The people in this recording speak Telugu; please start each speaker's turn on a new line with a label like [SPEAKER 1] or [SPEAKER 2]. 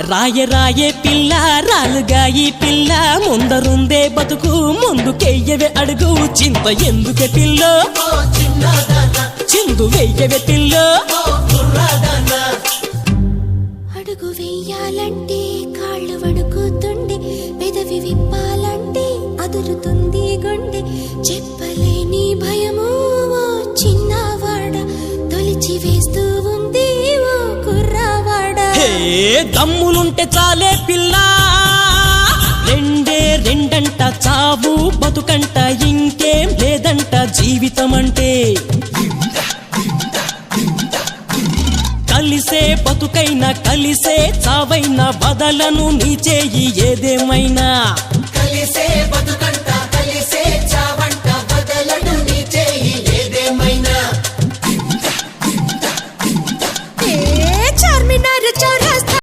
[SPEAKER 1] రాయే రాయే పిల్ల రాలుగా ఈ పిల్ల ముందరుందే బతుకు ముందుకెయ్యవే అడుగు చింత ఎందుకే పిల్లో చిందు వెయ్యవే పిల్లో
[SPEAKER 2] అడుగు వెయ్యాలంటే కాళ్ళు వణుకుతుండే పెదవి విప్పాలంటే అదురుతుంది గుండె చెప్పలేని భయము ఓ చిన్నవాడ తొలిచి వేస్తూ ఉంది ఓ కుర్రవాడ
[SPEAKER 1] హే దమ్ములుంటే చాలే పిల్ల రెండే రెండంట చావు బతుకంట ఇంకేం లేదంట జీవితం అంటే కలిసే బతుకైనా కలిసే చావైనా బదలను నీ చేయి ఏదేమైనా
[SPEAKER 3] కలిసే బతుకంట